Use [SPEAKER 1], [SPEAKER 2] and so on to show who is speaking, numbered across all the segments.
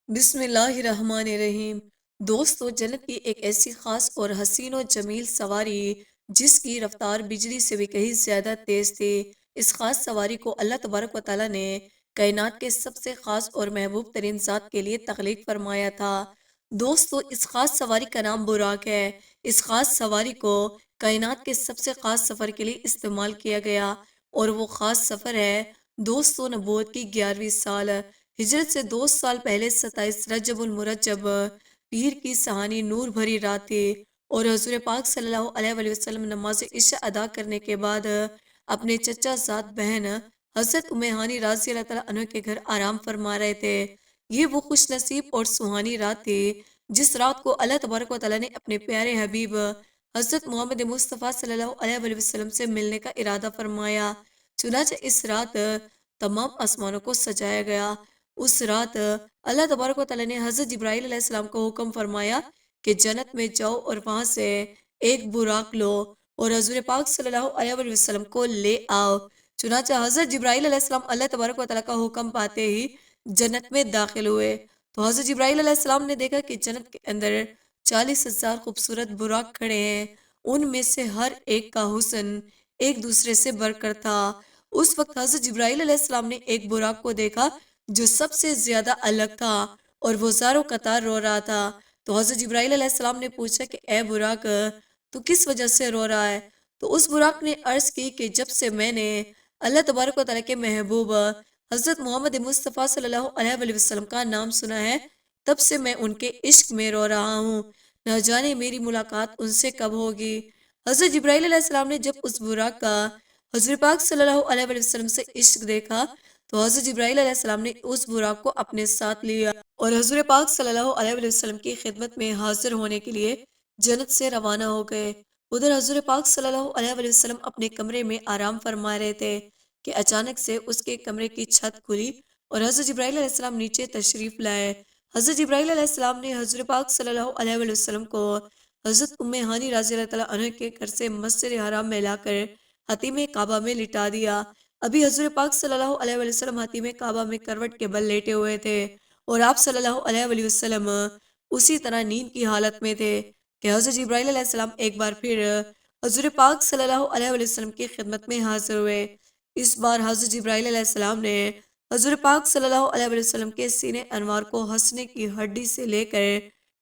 [SPEAKER 1] بسم اللہ الرحمن الرحیم۔ دوستو، جنت کی ایک ایسی خاص اور حسین و جمیل سواری جس کی رفتار بجلی سے بھی کہیں زیادہ تیز تھی۔ اس خاص سواری کو اللہ تبارک و تعالیٰ نے کائنات کے سب سے خاص اور محبوب ترین ذات کے لیے تخلیق فرمایا تھا۔ دوستو، اس خاص سواری کا نام براق ہے۔ اس خاص سواری کو کائنات کے سب سے خاص سفر کے لیے استعمال کیا گیا اور وہ خاص سفر ہے دوستو نبوت کی 11ویں سال۔ ہجرت سے 2 سال پہلے 27 رجب المرجب پیر کی سہانی نور بھری رات تھی اور حضور پاک صلی اللہ علیہ وآلہ وسلم نماز عشاء ادا کرنے کے بعد اپنے چچا زاد بہن حضرت ام ہانی رضی اللہ تعالیٰ عنہ کے گھر آرام فرما رہے تھے۔ یہ وہ خوش نصیب اور سہانی رات تھی جس رات کو اللہ تبارک و تعالیٰ نے اپنے پیارے حبیب حضرت محمد مصطفیٰ صلی اللہ علیہ وآلہ وسلم سے ملنے کا ارادہ فرمایا۔ چنانچہ اس رات تمام آسمانوں کو سجایا گیا۔ اس رات اللہ تبارک و تعالیٰ نے حضرت جبرائیل علیہ السلام کو حکم فرمایا کہ جنت میں جاؤ اور وہاں سے ایک براق لو اور حضور پاک صلی اللہ علیہ وآلہ وسلم کو لے آؤ۔ چنانچہ حضرت جبرائیل علیہ السلام اللہ تبارک و تعالیٰ کا حکم پاتے ہی جنت میں داخل ہوئے تو حضرت جبرائیل علیہ السلام نے دیکھا کہ جنت کے اندر 40,000 خوبصورت براق کھڑے ہیں۔ ان میں سے ہر ایک کا حسن ایک دوسرے سے بڑھ کر تھا۔ اس وقت حضرت جبرائیل علیہ السلام نے ایک براق کو دیکھا جو سب سے زیادہ الگ تھا اور وہ زاروں قطار رو رہا تھا۔ تو حضرت جبرائیل علیہ السلام نے پوچھا کہ اے براق، تو کس وجہ سے رو رہا ہے؟ تو اس براق نے عرض کی کہ جب سے میں نے اللہ تبارک و تعالیٰ کے محبوب حضرت محمد مصطفیٰ صلی اللہ علیہ وآلہ وسلم کا نام سنا ہے تب سے میں ان کے عشق میں رو رہا ہوں، نہ جانے میری ملاقات ان سے کب ہوگی۔ حضرت جبرائیل علیہ السلام نے جب اس براق کا حضور پاک صلی اللہ علیہ وآلہ وسلم سے عشق دیکھا تو حضرت جبرائیل علیہ السلام نے اس براق کو اپنے ساتھ لیا اور حضور پاک صلی اللہ علیہ وآلہ وسلم کی خدمت میں حاضر ہونے کے لیے جنت سے روانہ ہو گئے۔ ادھر حضور پاک صلی اللہ علیہ وآلہ وسلم اپنے کمرے میں آرام فرما رہے تھے کہ اچانک سے اس کے کمرے کی چھت کھلی اور حضرت جبرائیل علیہ السلام نیچے تشریف لائے۔ حضرت جبرائیل علیہ السلام نے حضور پاک صلی اللہ علیہ وآلہ وسلم کو حضرت ام ہانی رضی اللہ تعالیٰ عنہ کے گھر سے مسجد حرام میں لا کر حتیم کعبہ میں لٹا دیا۔ ابھی حضور پاک صلی اللہ علیہ وآلہ وسلم حتیم کعبہ میں کروٹ کے بل لیٹے ہوئے تھے اور آپ صلی اللہ علیہ وآلہ وسلم اسی طرح نیند کی حالت میں تھے کہ حضرت جبرائیل علیہ السلام ایک بار پھر حضور پاک صلی اللہ علیہ وآلہ وسلم کی خدمت میں حاضر ہوئے۔ اس بار حضرت جبرائیل علیہ السلام نے حضور پاک صلی اللہ علیہ وآلہ وسلم کے سینے انوار کو ہنسنے کی ہڈی سے لے کر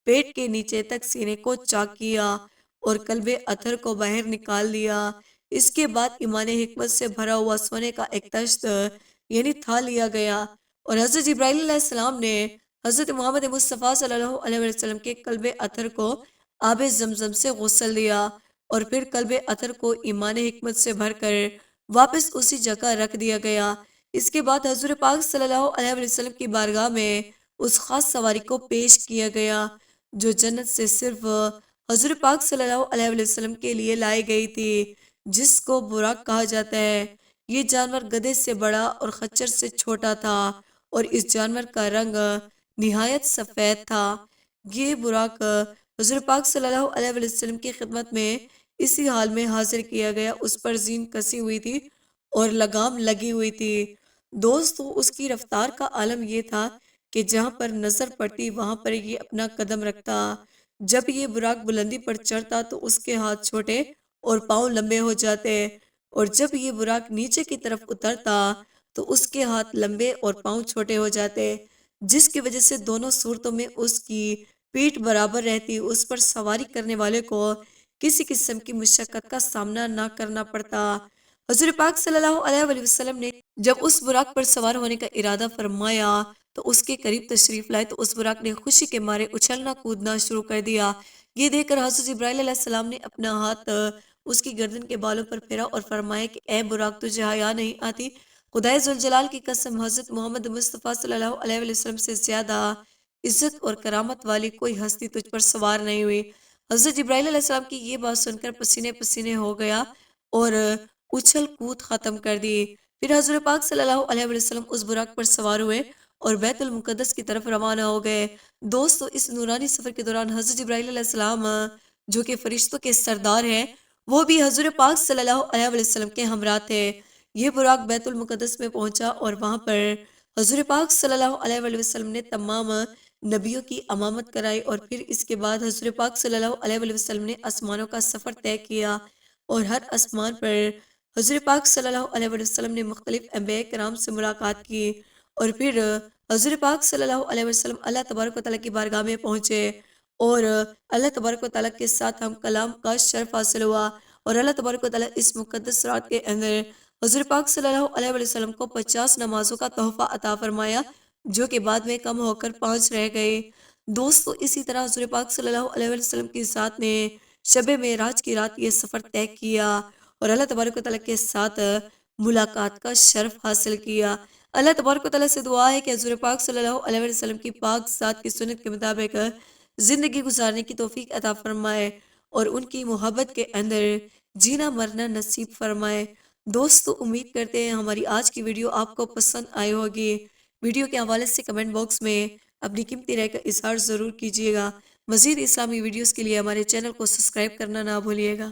[SPEAKER 1] پیٹ کے نیچے تک سینے کو چاک کیا اور قلب اتھر کو باہر نکال دیا۔ اس کے بعد ایمان حکمت سے بھرا ہوا سونے کا ایک تشت یعنی تھال لیا گیا اور حضرت جبرائیل علیہ السلام نے حضرت محمد مصطفیٰ صلی اللہ علیہ وسلم کے قلب اتھر کو آب زمزم سے غسل دیا اور پھر قلب اتھر کو ایمان حکمت سے بھر کر واپس اسی جگہ رکھ دیا گیا۔ اس کے بعد حضور پاک صلی اللہ علیہ وسلم کی بارگاہ میں اس خاص سواری کو پیش کیا گیا جو جنت سے صرف حضور پاک صلی اللہ علیہ وسلم کے لیے لائی گئی تھی، جس کو براق کہا جاتا ہے۔ یہ جانور گدھے سے بڑا اور خچر سے چھوٹا تھا اور اس جانور کا رنگ نہایت سفید تھا۔ یہ براق حضور پاک صلی اللہ علیہ وسلم کی خدمت میں اسی حال میں حاضر کیا گیا۔ اس پر زین کسی ہوئی تھی اور لگام لگی ہوئی تھی۔ دوستو، اس کی رفتار کا عالم یہ تھا کہ جہاں پر نظر پڑتی وہاں پر یہ اپنا قدم رکھتا۔ جب یہ براق بلندی پر چڑھتا تو اس کے ہاتھ چھوٹے اور پاؤں لمبے ہو جاتے اور جب یہ براق نیچے کی طرف اترتا تو اس کے ہاتھ لمبے اور پاؤں چھوٹے ہو جاتے، جس کی وجہ سے دونوں صورتوں میں اس کی پیٹھ برابر رہتی، اس پر سواری کرنے والے کو کسی قسم کی مشقت کا سامنا نہ کرنا پڑتا۔ حضور پاک صلی اللہ علیہ وآلہ وسلم نے جب اس براق پر سوار ہونے کا ارادہ فرمایا تو اس کے قریب تشریف لائے تو اس براق نے خوشی کے مارے اچھلنا کودنا شروع کر دیا۔ یہ دیکھ کر حضرت جبرائیل علیہ السلام نے اپنا ہاتھ اس کی گردن کے بالوں پر پھیرا اور فرمایا کہ اے براق، تجھے حیا نہیں آتی؟ خدائے ذوالجلال کی قسم، حضرت محمد مصطفیٰ صلی اللہ علیہ وآلہ وسلم سے زیادہ عزت اور کرامت والی کوئی ہستی تجھ پر سوار نہیں ہوئی۔ حضرت جبرائیل علیہ السلام کی یہ بات سن کر پسینے پسینے ہو گیا اور اچھل کود ختم کر دی۔ پھر حضور پاک صلی اللہ علیہ وسلم اس براق پر سوار ہوئے اور بیت المقدس کی طرف روانہ ہو گئے۔ دوستو، اس نورانی سفر کے دوران حضرت جبرائیل علیہ السلام جو کہ فرشتوں کے سردار ہیں، وہ بھی حضور پاک صلی اللہ علیہ وسلم کے ہمراہ تھے۔ یہ براق بیت المقدس میں پہنچا اور وہاں پر حضور پاک صلی اللہ علیہ وسلم نے تمام نبیوں کی امامت کرائی، اور پھر اس کے بعد حضور پاک صلی اللہ علیہ وآلہ وسلم نے آسمانوں کا سفر طے کیا، اور ہر آسمان پر حضور پاک صلی اللہ علیہ وآلہ وسلم نے مختلف انبیاء کرام سے ملاقات کی، اور پھر حضور پاک صلی اللہ علیہ وسلم اللہ تبارک و تعالیٰ کی بارگاہ میں پہنچے، اور اللہ تبارک و تعالیٰ کے ساتھ ہم کلام کا شرف حاصل ہوا، اور اللہ تبارک و تعالیٰ اس مقدس رات کے اندر حضور پاک صلی اللہ علیہ وآلہ وسلم کو 50 نمازوں کا تحفہ عطا فرمایا، جو کہ بعد میں کم ہو کر 5 رہ گئے۔ دوستو، اسی طرح حضور پاک صلی اللہ علیہ وآلہ وسلم کی ذات نے شب معراج کی رات یہ سفر طے کیا، اور اللہ تبارک و تعالیٰ کے ساتھ ملاقات کا شرف حاصل کیا۔ اللہ تبارک و تعالیٰ سے دعا ہے کہ حضور پاک صلی اللہ علیہ وسلم کی پاک ذات کی سنت کے مطابق زندگی گزارنے کی توفیق عطا فرمائے، اور ان کی محبت کے اندر جینا مرنا نصیب فرمائے۔ دوستو، امید کرتے ہیں ہماری آج کی ویڈیو آپ کو پسند آئی ہوگی۔ ویڈیو کے حوالے سے کمنٹ باکس میں اپنی قیمتی رائے کا اظہار ضرور کیجیے گا۔ مزید اسلامی ویڈیوز کے لیے ہمارے چینل کو سبسکرائب کرنا نہ بھولیے گا۔